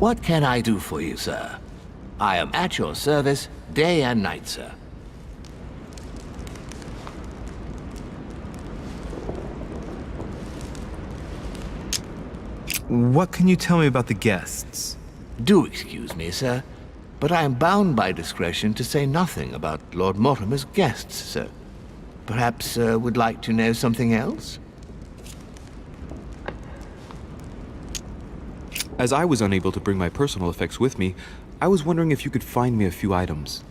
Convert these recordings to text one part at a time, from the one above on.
What can I do for you, sir? I am at your service day and night, sir. What can you tell me about the guests? Do excuse me, sir, but I am bound by discretion to say nothing about Lord Mortimer's guests, sir. Perhaps, sir, would like to know something else? As I was unable to bring my personal effects with me, I was wondering if you could find me a few items.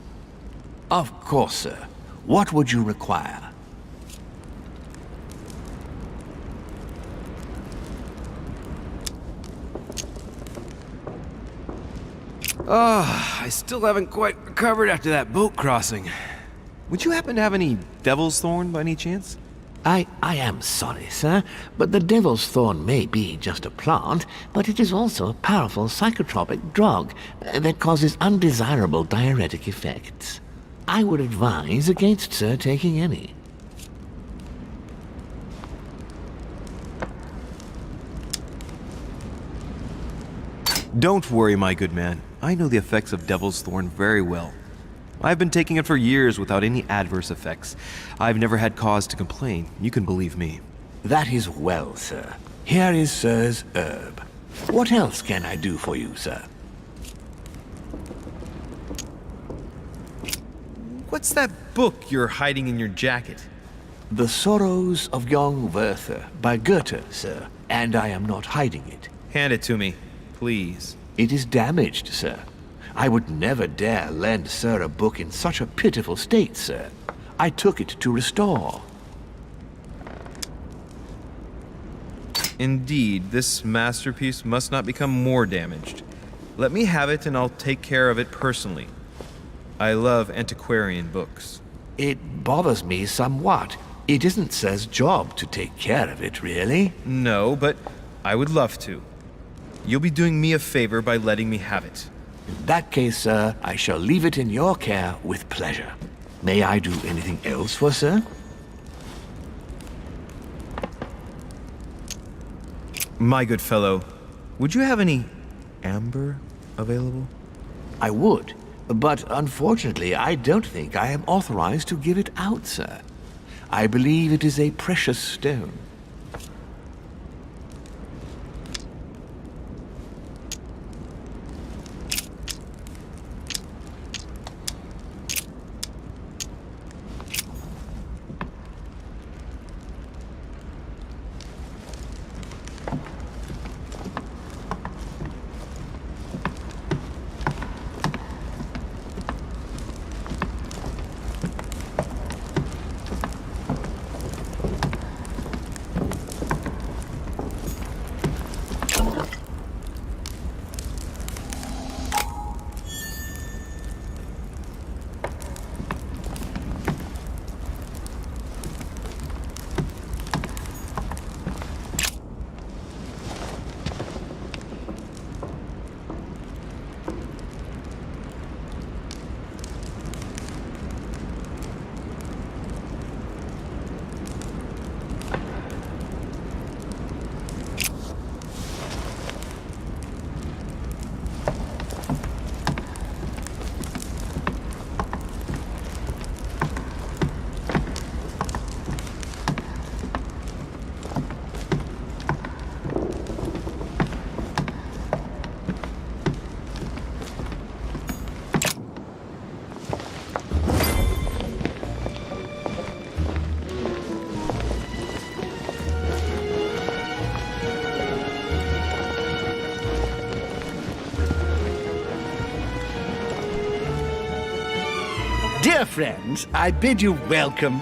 Of course, sir. What would you require? I still haven't quite recovered after that boat crossing. Would you happen to have any devil's thorn by any chance? I am sorry, sir, but the devil's thorn may be just a plant, but it is also a powerful psychotropic drug that causes undesirable diuretic effects. I would advise against, sir, taking any. Don't worry, my good man. I know the effects of devil's thorn very well. I've been taking it for years without any adverse effects. I've never had cause to complain, you can believe me. That is well, sir. Here is sir's herb. What else can I do for you, sir? What's that book you're hiding in your jacket? The Sorrows of Young Werther by Goethe, sir, and I am not hiding it. Hand it to me, please. It is damaged, sir. I would never dare lend sir a book in such a pitiful state, sir. I took it to restore. Indeed, this masterpiece must not become more damaged. Let me have it and I'll take care of it personally. I love antiquarian books. It bothers me somewhat. It isn't sir's job to take care of it, really. No, but I would love to. You'll be doing me a favor by letting me have it. In that case, sir, I shall leave it in your care with pleasure. May I do anything else for sir? My good fellow, would you have any amber available? I would, but unfortunately I don't think I am authorized to give it out, sir. I believe it is a precious stone. Dear friends, I bid you welcome.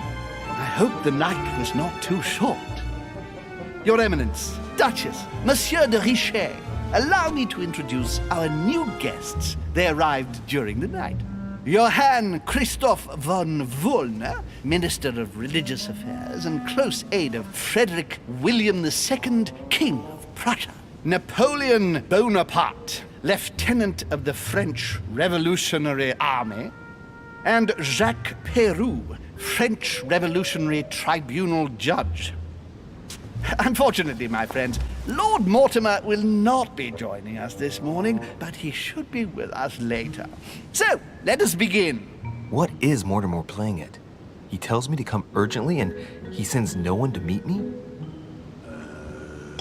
I hope the night was not too short. Your Eminence, Duchess, Monsieur de Richet, allow me to introduce our new guests. They arrived during the night. Johann Christoph von Wollner, Minister of Religious Affairs and close aide of Frederick William II, King of Prussia. Napoleon Bonaparte, Lieutenant of the French Revolutionary Army. And Jacques Peroux, French Revolutionary Tribunal Judge. Unfortunately, my friends, Lord Mortimer will not be joining us this morning, but he should be with us later. So, let us begin. What is Mortimer playing at? He tells me to come urgently and he sends no one to meet me?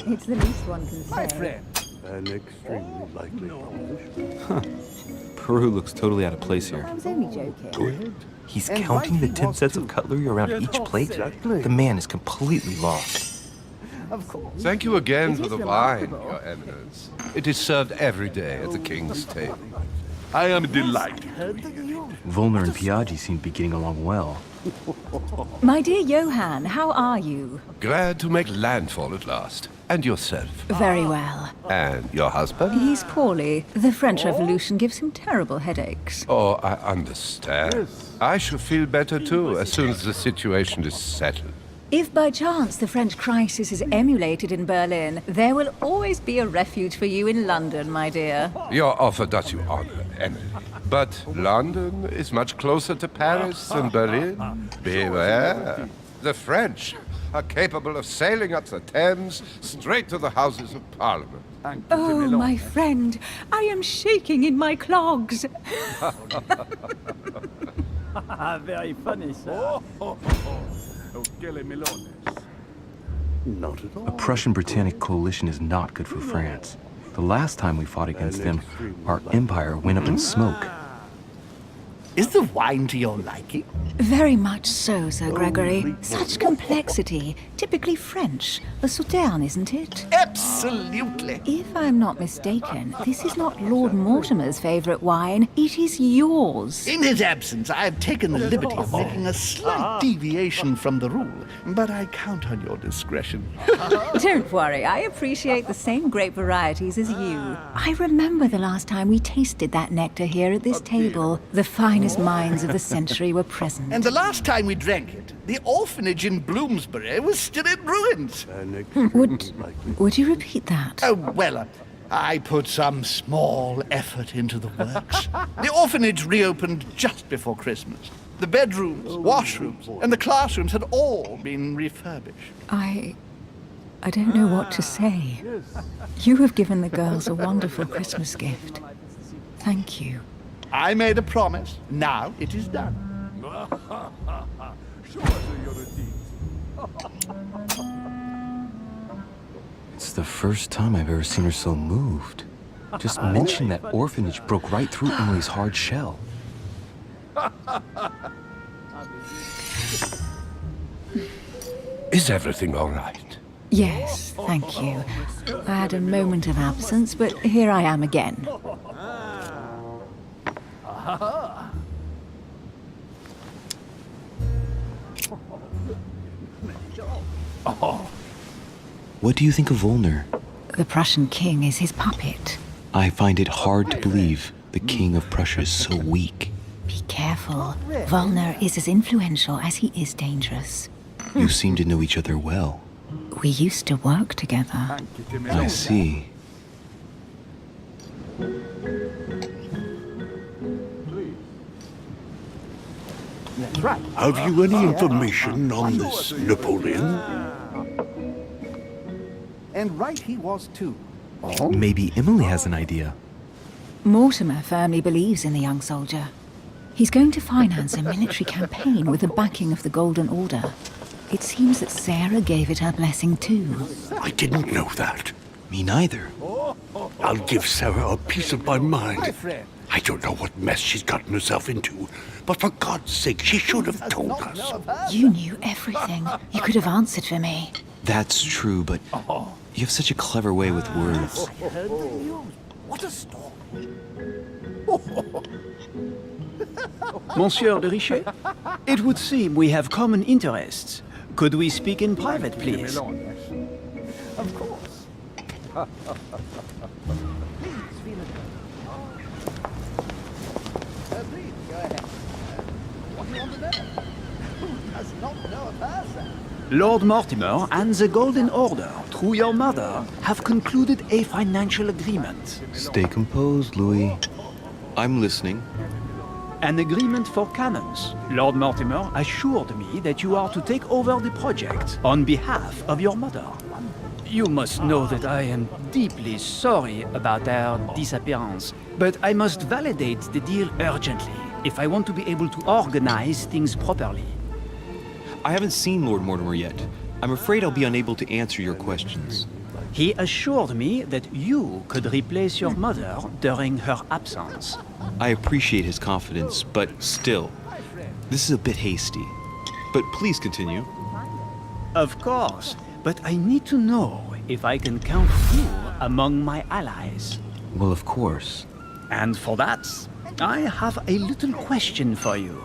It's the least one can say. My friend. An extremely likely proposition. Peru looks totally out of place here. I was only joking. He's counting the 10 sets of cutlery around each plate? Exactly. The man is completely lost. Of course. Thank you again It for is the wine, remarkable. Your Eminence. It is served every day at the King's table. I am delighted. Volner and Piaggi seem to be getting along well. My dear Johann, how are you? Glad to make landfall at last. And yourself. Very well. And your husband? He's poorly. The French Revolution gives him terrible headaches. Oh, I understand. I shall feel better too as soon as the situation is settled. If by chance the French crisis is emulated in Berlin, there will always be a refuge for you in London, my dear. Your offer does you honor, Emily. But London is much closer to Paris than Berlin. Beware. The French are capable of sailing up the Thames straight to the Houses of Parliament. Oh, my friend, I am shaking in my clogs. Very funny, sir. Not at all. A Prussian-Britannic coalition is not good for France. The last time we fought against them, our empire went up in smoke. Is the wine to your liking? Very much so, Sir Gregory. Such complexity. Typically French. A Sauterne, isn't it? Absolutely. If I'm not mistaken, this is not Lord Mortimer's favourite wine. It is yours. In his absence, I have taken the liberty of making a slight deviation from the rule, but I count on your discretion. Don't worry, I appreciate the same grape varieties as you. I remember the last time we tasted that nectar here at this table. The finest minds of the century were present. And the last time we drank it, the orphanage in Bloomsbury was still in ruins. An extremely likely Would you repeat that? Oh, well, I put some small effort into the works. The orphanage reopened just before Christmas. The bedrooms, washrooms, and the classrooms had all been refurbished. I don't know what to say. You have given the girls a wonderful Christmas gift. Thank you. I made a promise. Now it is done. It's the first time I've ever seen her so moved. Just mentioning that orphanage broke right through Emily's hard shell. Is everything all right? Yes, thank you. I had a moment of absence, but here I am again. What do you think of Volner? The Prussian king is his puppet. I find it hard to believe the king of Prussia is so weak. Be careful. Volner is as influential as he is dangerous. You seem to know each other well. We used to work together. I see. That's right. Have you any information on this Napoleon? And right he was too. Maybe Emily has an idea. Mortimer firmly believes in the young soldier. He's going to finance a military campaign with the backing of the Golden Order. It seems that Sarah gave it her blessing too. I didn't know that. Me neither. I'll give Sarah a piece of my mind. My friend. I don't know what mess she's gotten herself into, but for God's sake, she should have told us. You knew everything. You could have answered for me. That's true, but you have such a clever way with words. Heard the news. What a storm. Monsieur de Richet, it would seem we have common interests. Could we speak in private, please? Of course. Please, go ahead. What do you want to know? Who does not know of her, sir? Lord Mortimer and the Golden Order, through your mother, have concluded a financial agreement. Stay composed, Louis. I'm listening. An agreement for cannons. Lord Mortimer assured me that you are to take over the project on behalf of your mother. You must know that I am deeply sorry about their disappearance, but I must validate the deal urgently if I want to be able to organize things properly. I haven't seen Lord Mortimer yet. I'm afraid I'll be unable to answer your questions. He assured me that you could replace your mother during her absence. I appreciate his confidence, but still, this is a bit hasty. But please continue. Of course, but I need to know if I can count you among my allies. Well, of course. And for that, I have a little question for you.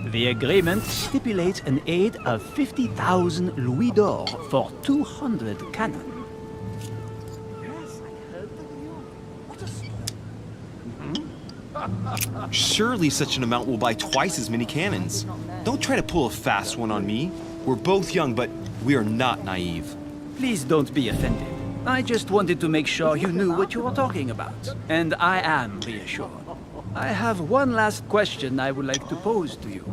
The agreement stipulates an aid of 50,000 louis d'or for 200 cannon. Surely such an amount will buy twice as many cannons. Don't try to pull a fast one on me. We're both young, but we are not naive. Please don't be offended. I just wanted to make sure you knew what you were talking about. And I am reassured. I have one last question I would like to pose to you.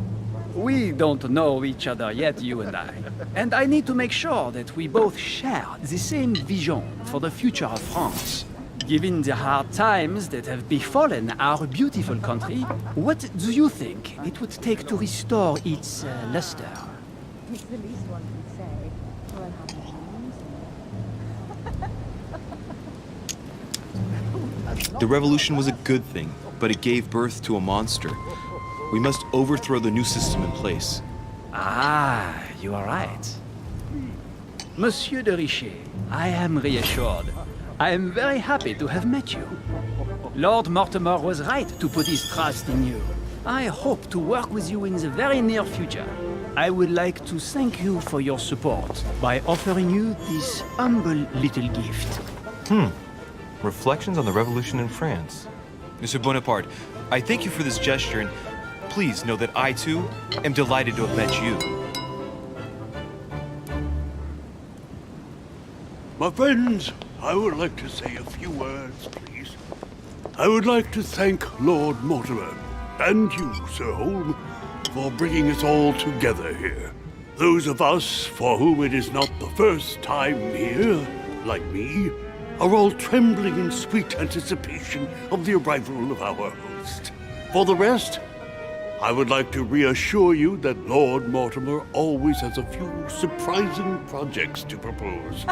We don't know each other yet, you and I. And I need to make sure that we both share the same vision for the future of France. Given the hard times that have befallen our beautiful country, what do you think it would take to restore its luster? It's the least one can say. Or I'll have to use it. The revolution was a good thing, but it gave birth to a monster. We must overthrow the new system in place. Ah, you are right. Monsieur de Richet, I am reassured. I am very happy to have met you. Lord Mortimer was right to put his trust in you. I hope to work with you in the very near future. I would like to thank you for your support by offering you this humble little gift. Reflections on the Revolution in France. Monsieur Bonaparte, I thank you for this gesture, and please know that I, too, am delighted to have met you. My friends, I would like to say a few words, please. I would like to thank Lord Mortimer and you, Sir Holm, for bringing us all together here. Those of us for whom it is not the first time here, like me, are all trembling in sweet anticipation of the arrival of our host. For the rest, I would like to reassure you that Lord Mortimer always has a few surprising projects to propose.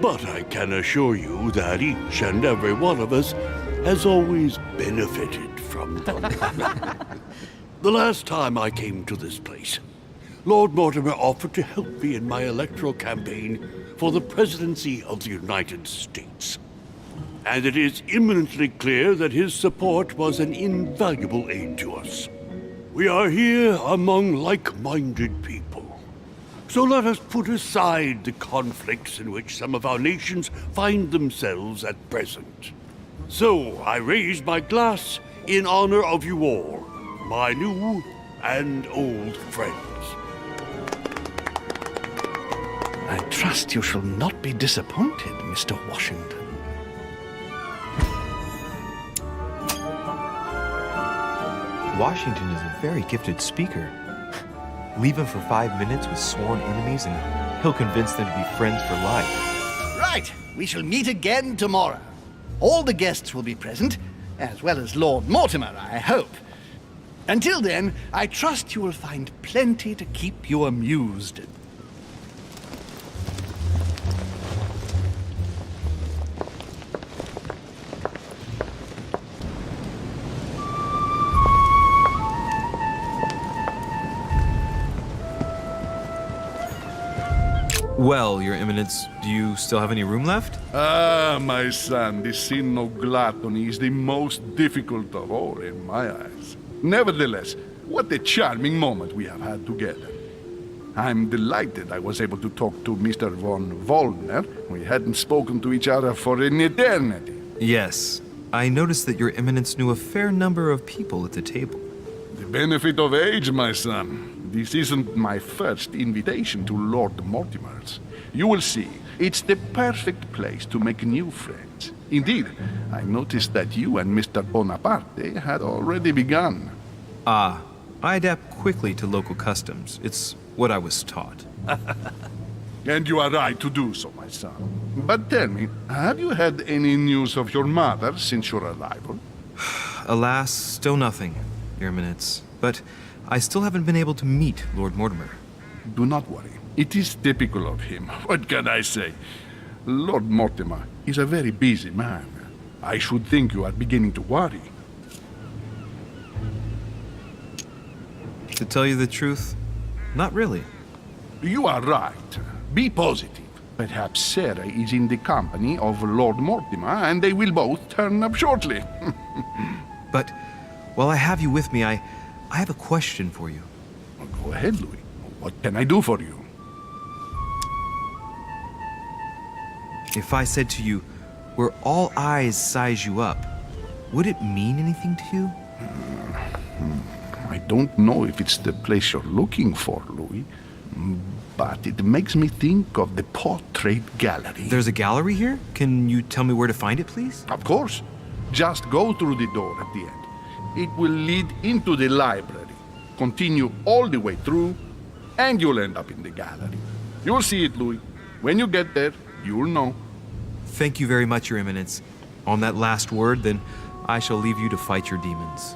But I can assure you that each and every one of us has always benefited from them. The last time I came to this place, Lord Mortimer offered to help me in my electoral campaign for the presidency of the United States. And it is imminently clear that his support was an invaluable aid to us. We are here among like-minded people. So let us put aside the conflicts in which some of our nations find themselves at present. So I raise my glass in honor of you all, my new and old friends. I trust you shall not be disappointed, Mr. Washington. Washington is a very gifted speaker. Leave him for 5 minutes with sworn enemies and he'll convince them to be friends for life. Right, we shall meet again tomorrow. All the guests will be present, as well as Lord Mortimer, I hope. Until then, I trust you will find plenty to keep you amused. Well, Your Eminence, do you still have any room left? Ah, my son, the sin of gluttony is the most difficult of all in my eyes. Nevertheless, what a charming moment we have had together. I'm delighted I was able to talk to Mr. von Wollner. We hadn't spoken to each other for an eternity. Yes. I noticed that Your Eminence knew a fair number of people at the table. The benefit of age, my son. This isn't my first invitation to Lord Mortimer's. You will see, it's the perfect place to make new friends. Indeed, I noticed that you and Mr. Bonaparte had already begun. Ah, I adapt quickly to local customs. It's what I was taught. And you are right to do so, my son. But tell me, have you had any news of your mother since your arrival? Alas, still nothing, Your Eminence. But I still haven't been able to meet Lord Mortimer. Do not worry. It is typical of him. What can I say? Lord Mortimer is a very busy man. I should think you are beginning to worry. To tell you the truth, not really. You are right. Be positive. Perhaps Sarah is in the company of Lord Mortimer, and they will both turn up shortly. But while I have you with me, I have a question for you. Well, go ahead, Louis. What can I do for you? If I said to you, where all eyes size you up, would it mean anything to you? I don't know if it's the place you're looking for, Louis, but it makes me think of the portrait gallery. There's a gallery here? Can you tell me where to find it, please? Of course. Just go through the door at the end. It will lead into the library. Continue all the way through, and you'll end up in the gallery. You'll see it, Louis. When you get there, you'll know. Thank you very much, Your Eminence. On that last word, then, I shall leave you to fight your demons.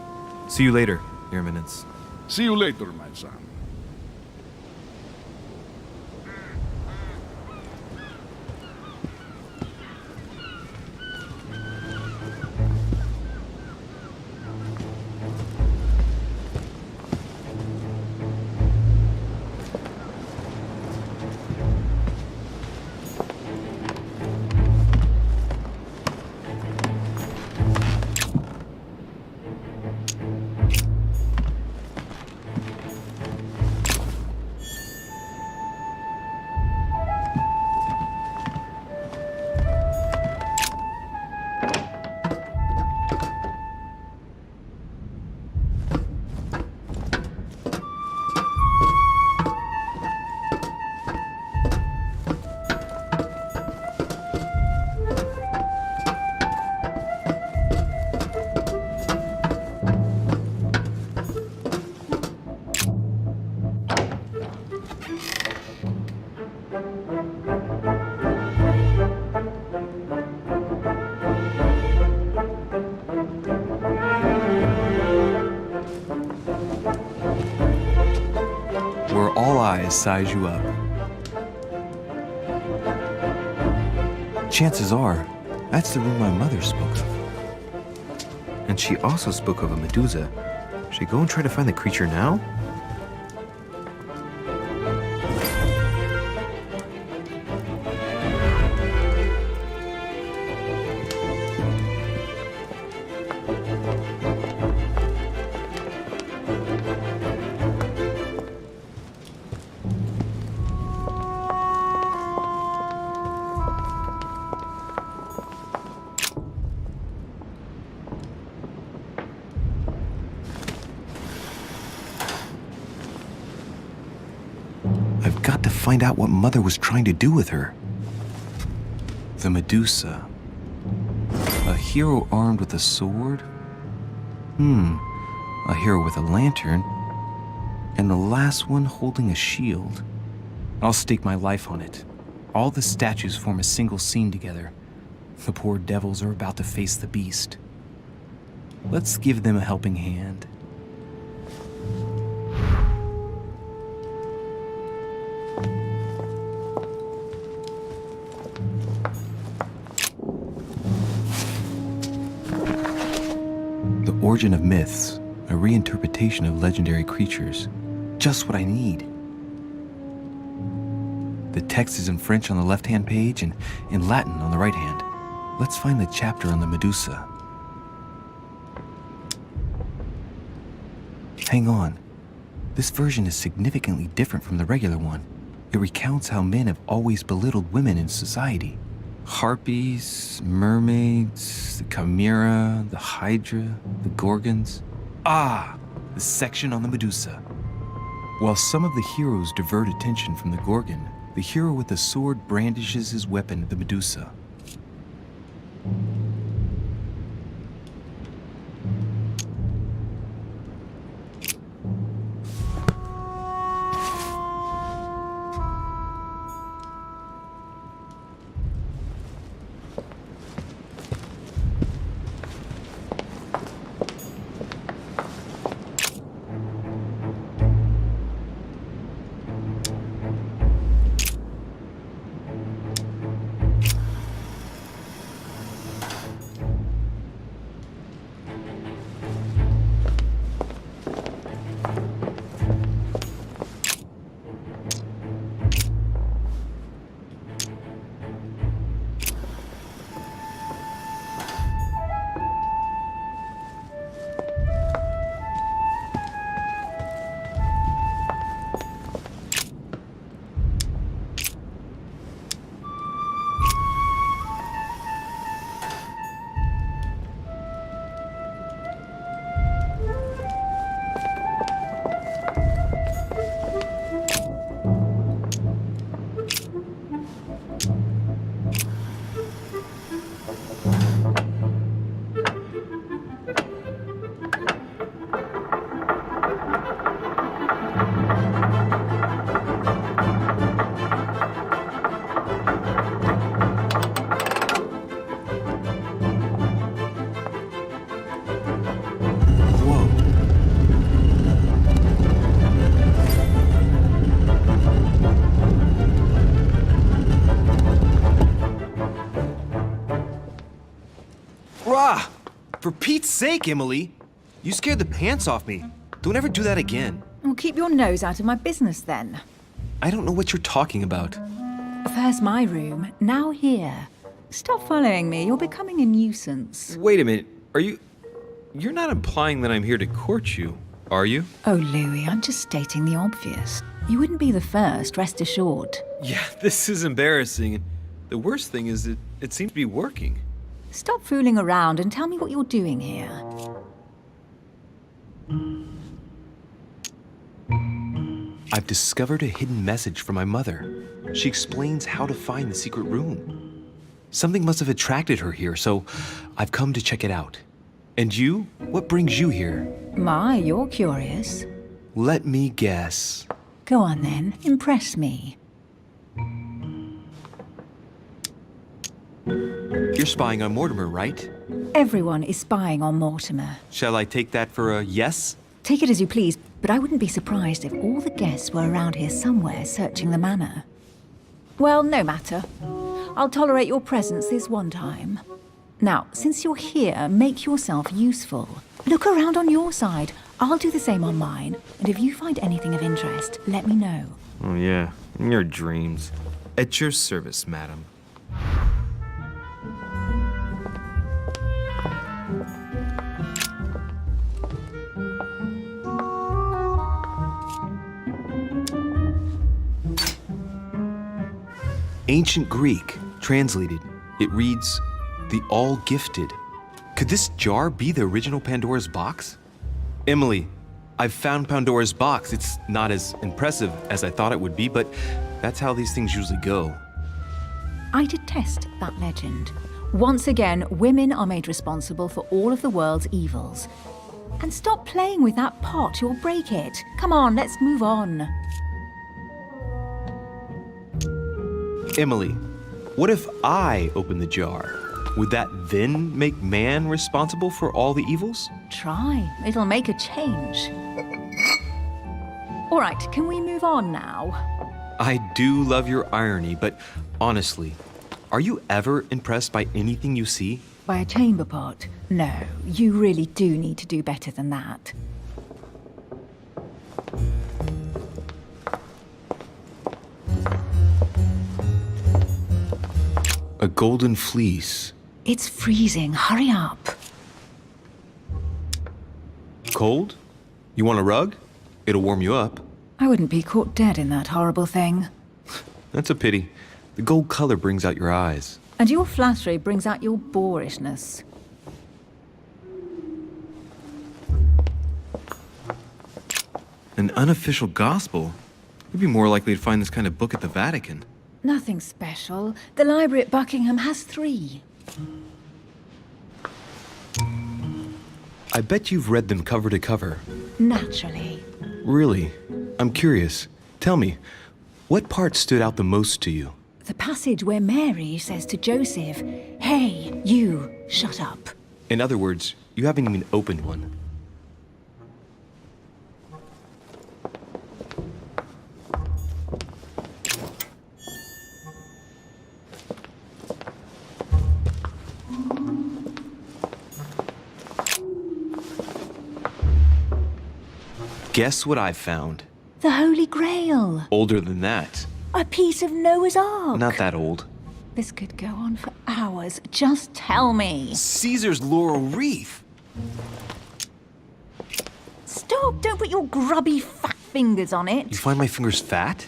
See you later, Your Eminence. See you later, my son. Where all eyes size you up. Chances are, that's the room my mother spoke of. And she also spoke of a Medusa. Should I go and try to find the creature now? I've got to find out what Mother was trying to do with her. The Medusa. A hero armed with a sword? A hero with a lantern. And the last one holding a shield. I'll stake my life on it. All the statues form a single scene together. The poor devils are about to face the beast. Let's give them a helping hand. The Origin of Myths, a reinterpretation of legendary creatures. Just what I need. The text is in French on the left-hand page and in Latin on the right hand. Let's find the chapter on the Medusa. Hang on. This version is significantly different from the regular one. It recounts how men have always belittled women in society. Harpies, mermaids, the chimera, the hydra, the gorgons. Ah, the section on the Medusa. While some of the heroes divert attention from the gorgon, the hero with the sword brandishes his weapon at the Medusa. For Pete's sake, Emily! You scared the pants off me. Don't ever do that again. Well, keep your nose out of my business then. I don't know what you're talking about. First my room, now here. Stop following me, you're becoming a nuisance. Wait a minute. You're not implying that I'm here to court you, are you? Oh, Louis, I'm just stating the obvious. You wouldn't be the first, rest assured. Yeah, this is embarrassing. The worst thing is that it seems to be working. Stop fooling around and tell me what you're doing here. I've discovered a hidden message from my mother. She explains how to find the secret room. Something must have attracted her here, so I've come to check it out. And you? What brings you here? My, you're curious. Let me guess. Go on then, impress me. You're spying on Mortimer, right? Everyone is spying on Mortimer. Shall I take that for a yes? Take it as you please, but I wouldn't be surprised if all the guests were around here somewhere searching the manor. Well, no matter. I'll tolerate your presence this one time. Now, since you're here, make yourself useful. Look around on your side. I'll do the same on mine, and if you find anything of interest, let me know. Oh yeah, in your dreams. At your service, madam. Ancient Greek, translated. It reads, the all-gifted. Could this jar be the original Pandora's box? Emily, I've found Pandora's box. It's not as impressive as I thought it would be, but that's how these things usually go. I detest that legend. Once again, women are made responsible for all of the world's evils. And stop playing with that pot, you'll break it. Come on, let's move on. Emily, what if I open the jar? Would that then make man responsible for all the evils? Try. It'll make a change. All right, can we move on now? I do love your irony, but honestly, are you ever impressed by anything you see? By a chamber pot? No, you really do need to do better than that. A golden fleece. It's freezing. Hurry up. Cold? You want a rug? It'll warm you up. I wouldn't be caught dead in that horrible thing. That's a pity. The gold color brings out your eyes. And your flattery brings out your boorishness. An unofficial gospel? You'd be more likely to find this kind of book at the Vatican. Nothing special. The library at Buckingham has 3. I bet you've read them cover to cover. Naturally. Really? I'm curious. Tell me, what part stood out the most to you? The passage where Mary says to Joseph, "Hey, you, shut up." In other words, you haven't even opened one. Guess what I found? The Holy Grail. Older than that. A piece of Noah's Ark. Not that old. This could go on for hours. Just tell me. Caesar's laurel wreath. Stop! Don't put your grubby fat fingers on You it. find my fingers fat?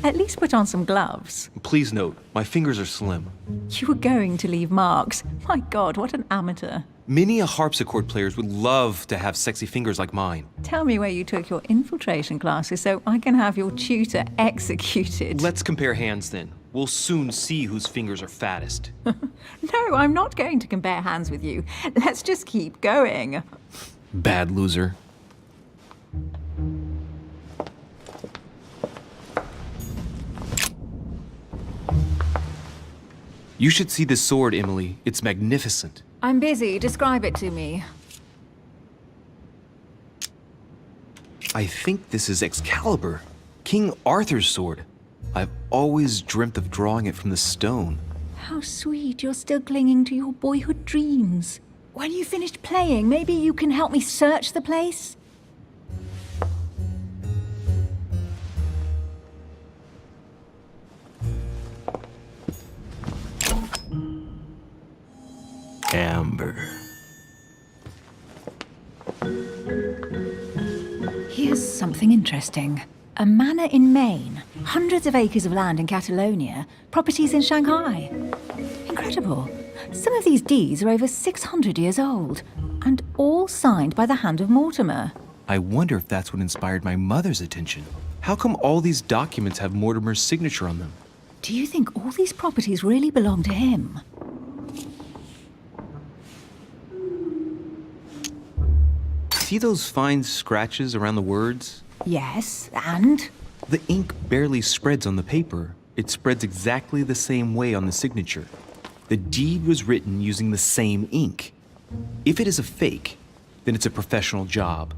At least put on some gloves. Please note, my fingers are slim. You were going to leave marks. My God, what an amateur. Many a harpsichord players would love to have sexy fingers like mine. Tell me where you took your infiltration classes so I can have your tutor executed. Let's compare hands then. We'll soon see whose fingers are fattest. No, I'm not going to compare hands with you. Let's just keep going. Bad loser. You should see this sword, Emily. It's magnificent. I'm busy. Describe it to me. I think this is Excalibur, King Arthur's sword. I've always dreamt of drawing it from the stone. How sweet you're still clinging to your boyhood dreams. When you finished playing, maybe you can help me search the place? Amber. Here's something interesting. A manor in Maine, hundreds of acres of land in Catalonia, properties in Shanghai. Incredible. Some of these deeds are over 600 years old, and all signed by the hand of Mortimer. I wonder if that's what inspired my mother's attention. How come all these documents have Mortimer's signature on them? Do you think all these properties really belong to him? See those fine scratches around the words? Yes, and? The ink barely spreads on the paper. It spreads exactly the same way on the signature. The deed was written using the same ink. If it is a fake, then it's a professional job.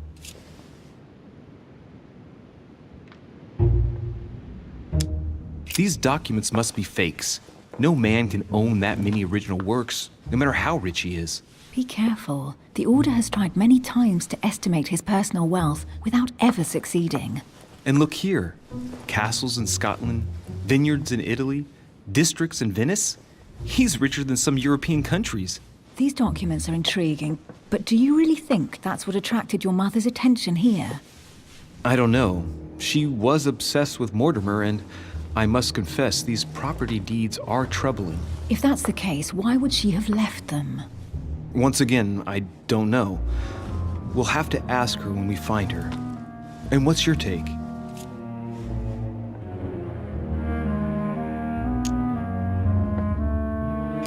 These documents must be fakes. No man can own that many original works, no matter how rich he is. Be careful. The Order has tried many times to estimate his personal wealth without ever succeeding. And look here. Castles in Scotland, vineyards in Italy, districts in Venice. He's richer than some European countries. These documents are intriguing, but do you really think that's what attracted your mother's attention here? I don't know. She was obsessed with Mortimer, and I must confess these property deeds are troubling. If that's the case, why would she have left them? Once again, I don't know. We'll have to ask her when we find her. And what's your take?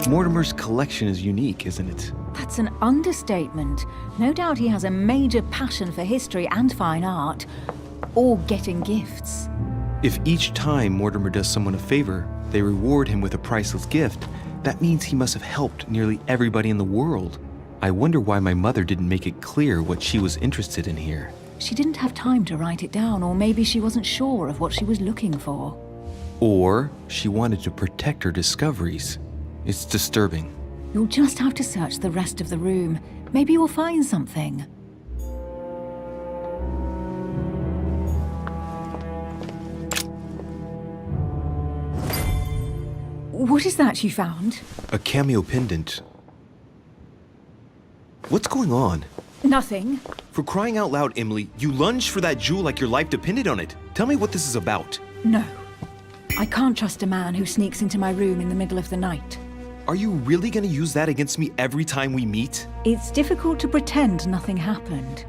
Mortimer's collection is unique, isn't it? That's an understatement. No doubt he has a major passion for history and fine art, or getting gifts. If each time Mortimer does someone a favor, they reward him with a priceless gift, that means he must have helped nearly everybody in the world. I wonder why my mother didn't make it clear what she was interested in here. She didn't have time to write it down, or maybe she wasn't sure of what she was looking for. Or she wanted to protect her discoveries. It's disturbing. You'll just have to search the rest of the room. Maybe you'll find something. What is that you found? A cameo pendant. What's going on? Nothing. For crying out loud, Emily, you lunged for that jewel like your life depended on it. Tell me what this is about. No. I can't trust a man who sneaks into my room in the middle of the night. Are you really gonna use that against me every time we meet? It's difficult to pretend nothing happened.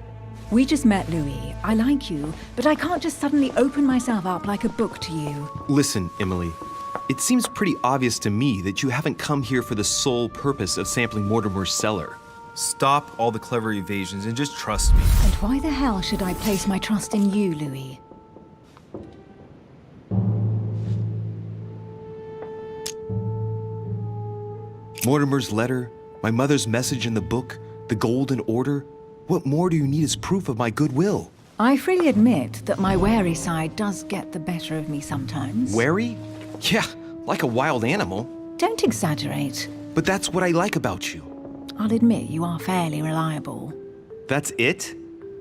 We just met, Louis. I like you, but I can't just suddenly open myself up like a book to you. Listen, Emily. It seems pretty obvious to me that you haven't come here for the sole purpose of sampling Mortimer's cellar. Stop all the clever evasions and just trust me. And why the hell should I place my trust in you, Louis? Mortimer's letter, my mother's message in the book, the Golden Order. What more do you need as proof of my goodwill? I freely admit that my wary side does get the better of me sometimes. Wary? Yeah, like a wild animal. Don't exaggerate. But that's what I like about you. I'll admit you are fairly reliable. That's it?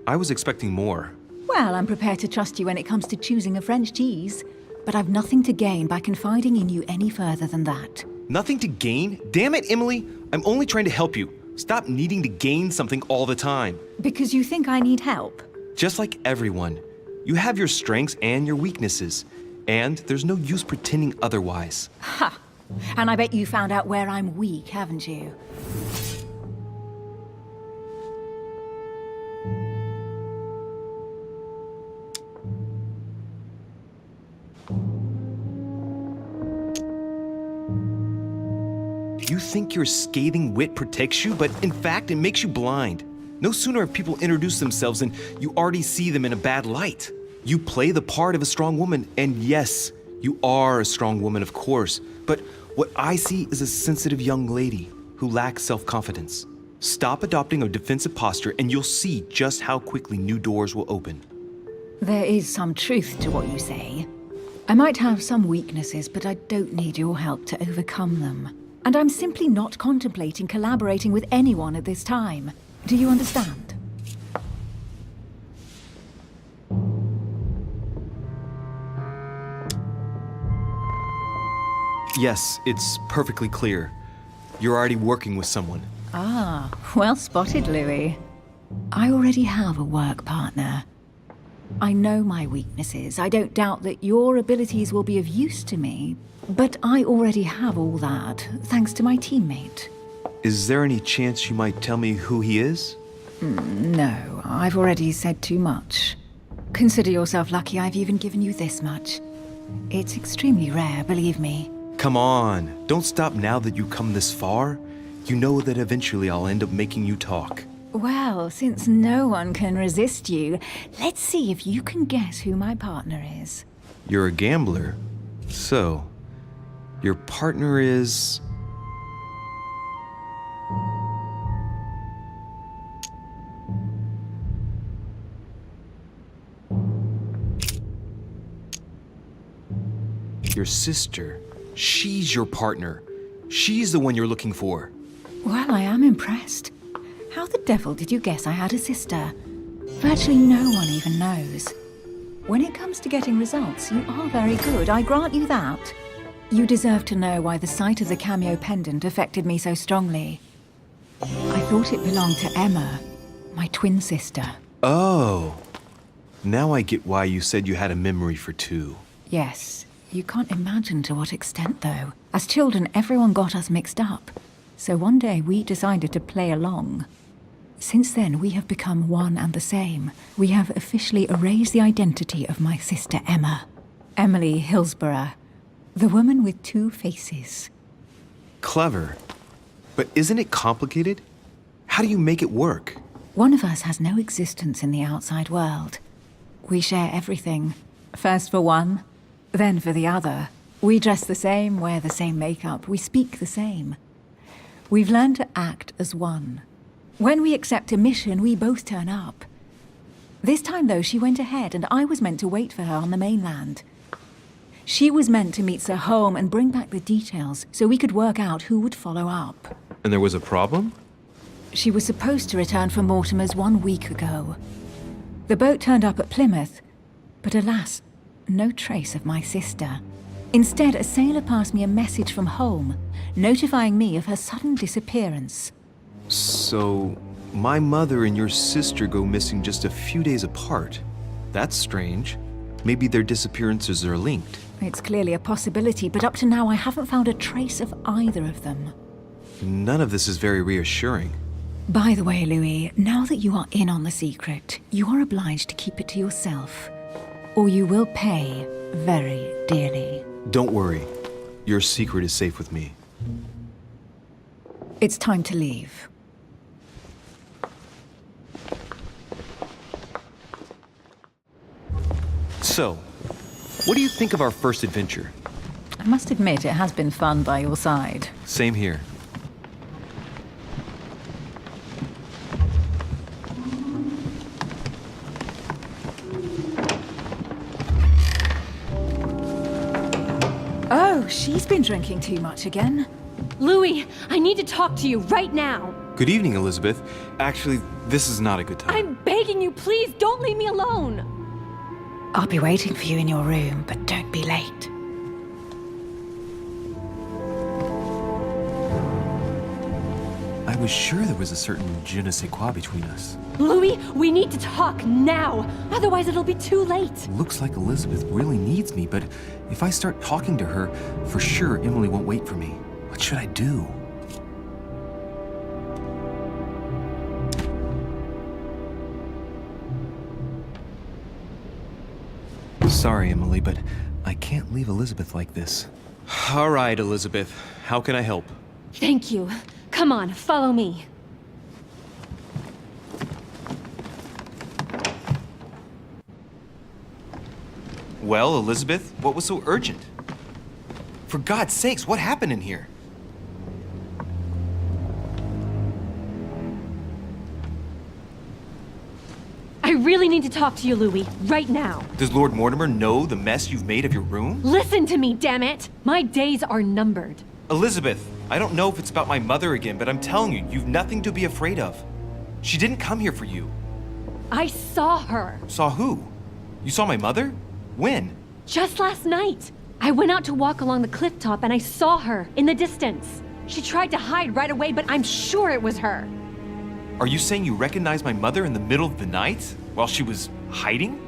I was expecting more. Well, I'm prepared to trust you when it comes to choosing a French cheese. But I've nothing to gain by confiding in you any further than that. Nothing to gain? Damn it, Emily! I'm only trying to help you. Stop needing to gain something all the time. Because you think I need help? Just like everyone. You have your strengths and your weaknesses. And there's no use pretending otherwise. Ha! And I bet you found out where I'm weak, haven't you? You think your scathing wit protects you, but in fact, it makes you blind. No sooner have people introduced themselves than you already see them in a bad light. You play the part of a strong woman, and yes, you are a strong woman, of course, but what I see is a sensitive young lady who lacks self-confidence. Stop adopting a defensive posture, and you'll see just how quickly new doors will open. There is some truth to what you say. I might have some weaknesses, but I don't need your help to overcome them. And I'm simply not contemplating collaborating with anyone at this time. Do you understand? Yes, it's perfectly clear. You're already working with someone. Ah, well spotted, Louis. I already have a work partner. I know my weaknesses. I don't doubt that your abilities will be of use to me, but I already have all that, thanks to my teammate. Is there any chance you might tell me who he is? No, I've already said too much. Consider yourself lucky I've even given you this much. It's extremely rare, believe me. Come on, don't stop now that you've come this far. You know that eventually I'll end up making you talk. Well, since no one can resist you, let's see if you can guess who my partner is. You're a gambler. So, your partner is... your sister. She's your partner. She's the one you're looking for. Well, I am impressed. How the devil did you guess I had a sister? Virtually no one even knows. When it comes to getting results, you are very good, I grant you that. You deserve to know why the sight of the cameo pendant affected me so strongly. I thought it belonged to Emma, my twin sister. Oh. Now I get why you said you had a memory for two. Yes, you can't imagine to what extent, though. As children, everyone got us mixed up. So one day we decided to play along. Since then, we have become one and the same. We have officially erased the identity of my sister Emma. Emily Hillsborough. The woman with two faces. Clever. But isn't it complicated? How do you make it work? One of us has no existence in the outside world. We share everything. First for one, then for the other. We dress the same, wear the same makeup, we speak the same. We've learned to act as one. When we accept a mission, we both turn up. This time, though, she went ahead, and I was meant to wait for her on the mainland. She was meant to meet Sir Home and bring back the details so we could work out who would follow up. And there was a problem? She was supposed to return from Mortimer's 1 week ago. The boat turned up at Plymouth, but alas, no trace of my sister. Instead, a sailor passed me a message from home, notifying me of her sudden disappearance. So, my mother and your sister go missing just a few days apart. That's strange. Maybe their disappearances are linked. It's clearly a possibility, but up to now I haven't found a trace of either of them. None of this is very reassuring. By the way, Louis, now that you are in on the secret, you are obliged to keep it to yourself, or you will pay very dearly. Don't worry. Your secret is safe with me. It's time to leave. So, what do you think of our first adventure? I must admit, it has been fun by your side. Same here. Oh, she's been drinking too much again. Louis, I need to talk to you right now. Good evening, Elizabeth. Actually, this is not a good time. I'm begging you, please don't leave me alone. I'll be waiting for you in your room, but don't be late. I was sure there was a certain je ne sais quoi between us. Louis, we need to talk now. Otherwise it'll be too late. Looks like Elizabeth really needs me, but if I start talking to her, for sure Emily won't wait for me. What should I do? Sorry, Emily, but I can't leave Elizabeth like this. All right, Elizabeth. How can I help? Thank you. Come on, follow me. Well, Elizabeth, what was so urgent? For God's sakes, what happened in here? I really need to talk to you, Louis, right now. Does Lord Mortimer know the mess you've made of your room? Listen to me, damn it! My days are numbered. Elizabeth, I don't know if it's about my mother again, but I'm telling you, you've nothing to be afraid of. She didn't come here for you. I saw her. Saw who? You saw my mother? When? Just last night. I went out to walk along the cliff top and I saw her in the distance. She tried to hide right away, but I'm sure it was her. Are you saying you recognized my mother in the middle of the night? While she was hiding?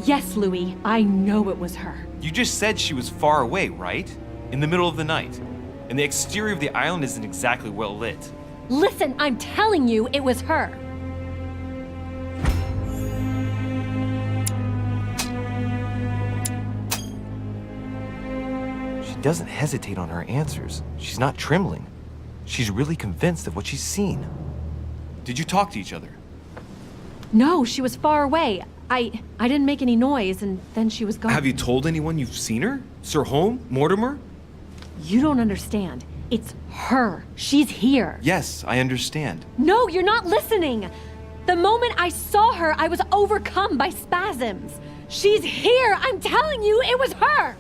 Yes, Louis. I know it was her. You just said she was far away, right? In the middle of the night. And the exterior of the island isn't exactly well lit. Listen, I'm telling you, it was her. She doesn't hesitate on her answers. She's not trembling. She's really convinced of what she's seen. Did you talk to each other? No, she was far away. I didn't make any noise, and then she was gone. Have you told anyone you've seen her? Sir Holm? Mortimer? You don't understand. It's her. She's here. Yes, I understand. No, you're not listening. The moment I saw her, I was overcome by spasms. She's here. I'm telling you, it was her.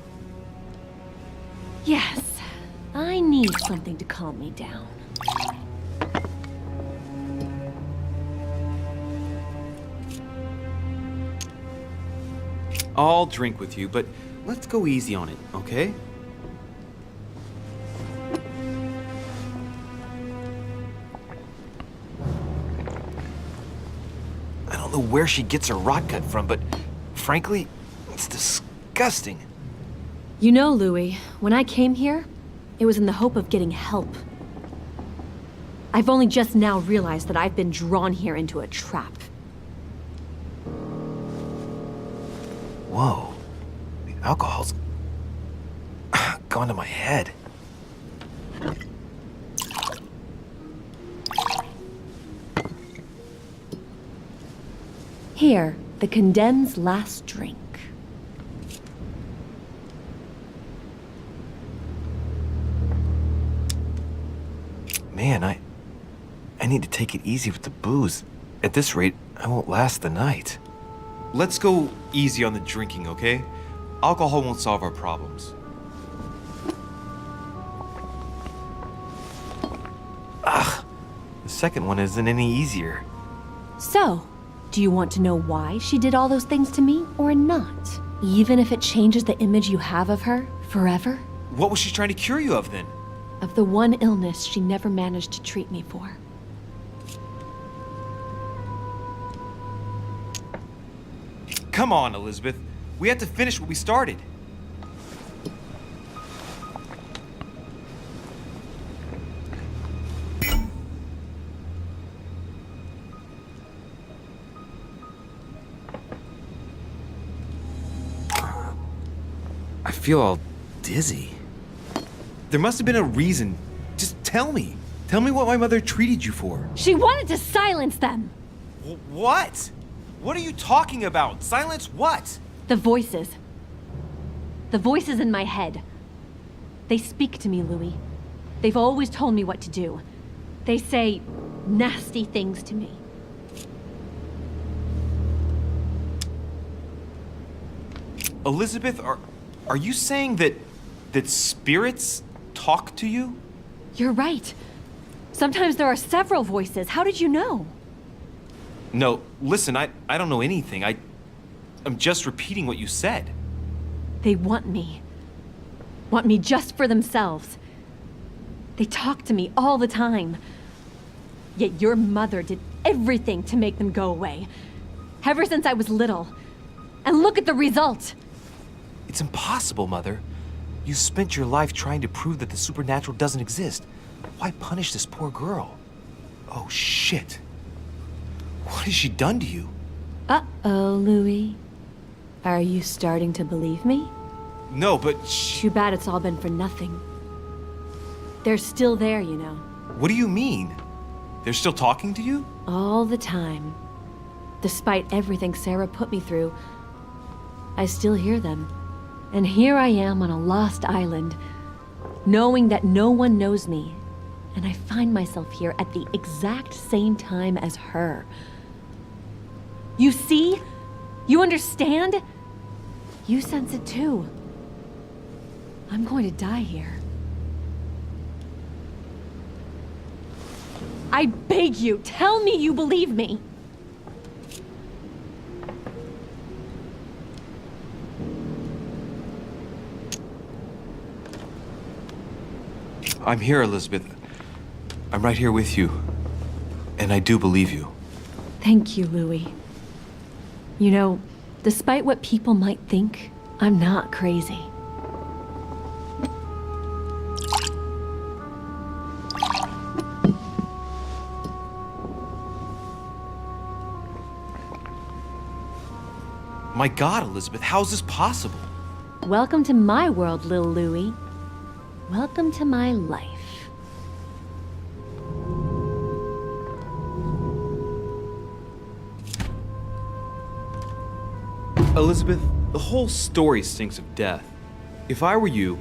Yes, I need something to calm me down. I'll drink with you, but let's go easy on it, okay? I don't know where she gets her rot gut from, but frankly, it's disgusting. You know, Louis, when I came here, it was in the hope of getting help. I've only just now realized that I've been drawn here into a trap. Whoa, the alcohol's gone to my head. Here, the condemned's last drink. Man, I need to take it easy with the booze. At this rate, I won't last the night. Let's go easy on the drinking, okay? Alcohol won't solve our problems. Ugh, the second one isn't any easier. So, do you want to know why she did all those things to me or not? Even if it changes the image you have of her forever? What was she trying to cure you of then? Of the one illness she never managed to treat me for. Come on, Elizabeth. We have to finish what we started. I feel all dizzy. There must have been a reason. Just tell me. Tell me what my mother treated you for. She wanted to silence them! What? What are you talking about? Silence what? The voices. The voices in my head. They speak to me, Louis. They've always told me what to do. They say nasty things to me. Elizabeth, are you saying that spirits talk to you? You're right. Sometimes there are several voices. How did you know? No, listen, I don't know anything. I'm just repeating what you said. They want me. Want me just for themselves. They talk to me all the time. Yet your mother did everything to make them go away. Ever since I was little. And look at the result. It's impossible, Mother. You spent your life trying to prove that the supernatural doesn't exist. Why punish this poor girl? Oh, shit. What has she done to you? Uh-oh, Louis. Are you starting to believe me? No, but Too bad it's all been for nothing. They're still there, you know. What do you mean? They're still talking to you? All the time. Despite everything Sarah put me through, I still hear them. And here I am on a lost island, knowing that no one knows me. And I find myself here at the exact same time as her. You see? You understand? You sense it too. I'm going to die here. I beg you, tell me you believe me. I'm here, Elizabeth. I'm right here with you. And I do believe you. Thank you, Louis. You know, despite what people might think, I'm not crazy. My God, Elizabeth, how is this possible? Welcome to my world, Lil Louis. Welcome to my life. Elizabeth, the whole story stinks of death. If I were you,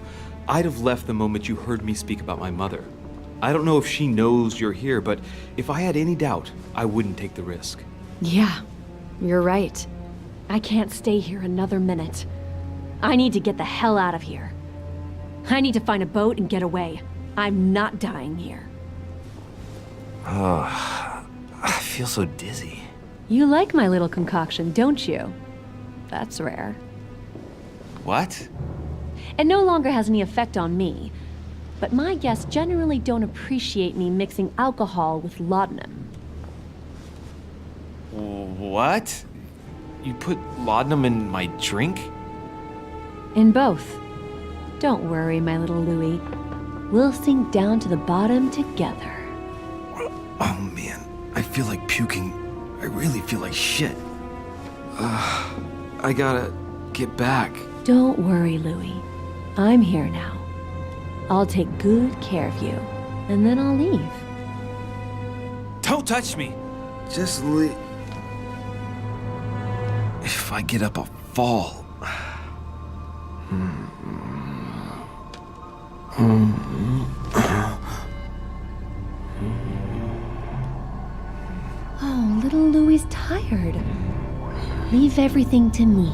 I'd have left the moment you heard me speak about my mother. I don't know if she knows you're here, but if I had any doubt, I wouldn't take the risk. Yeah, you're right. I can't stay here another minute. I need to get the hell out of here. I need to find a boat and get away. I'm not dying here. I feel so dizzy. You like my little concoction, don't you? That's rare. What? It no longer has any effect on me, but my guests generally don't appreciate me mixing alcohol with laudanum. What? You put laudanum in my drink? In both. Don't worry, my little Louis. We'll sink down to the bottom together. Oh man, I feel like puking. I really feel like shit. I gotta get back. Don't worry, Louis. I'm here now. I'll take good care of you, and then I'll leave. Don't touch me! Just leave. If I get up, I'll fall. Oh, little Louis' tired. Leave everything to me.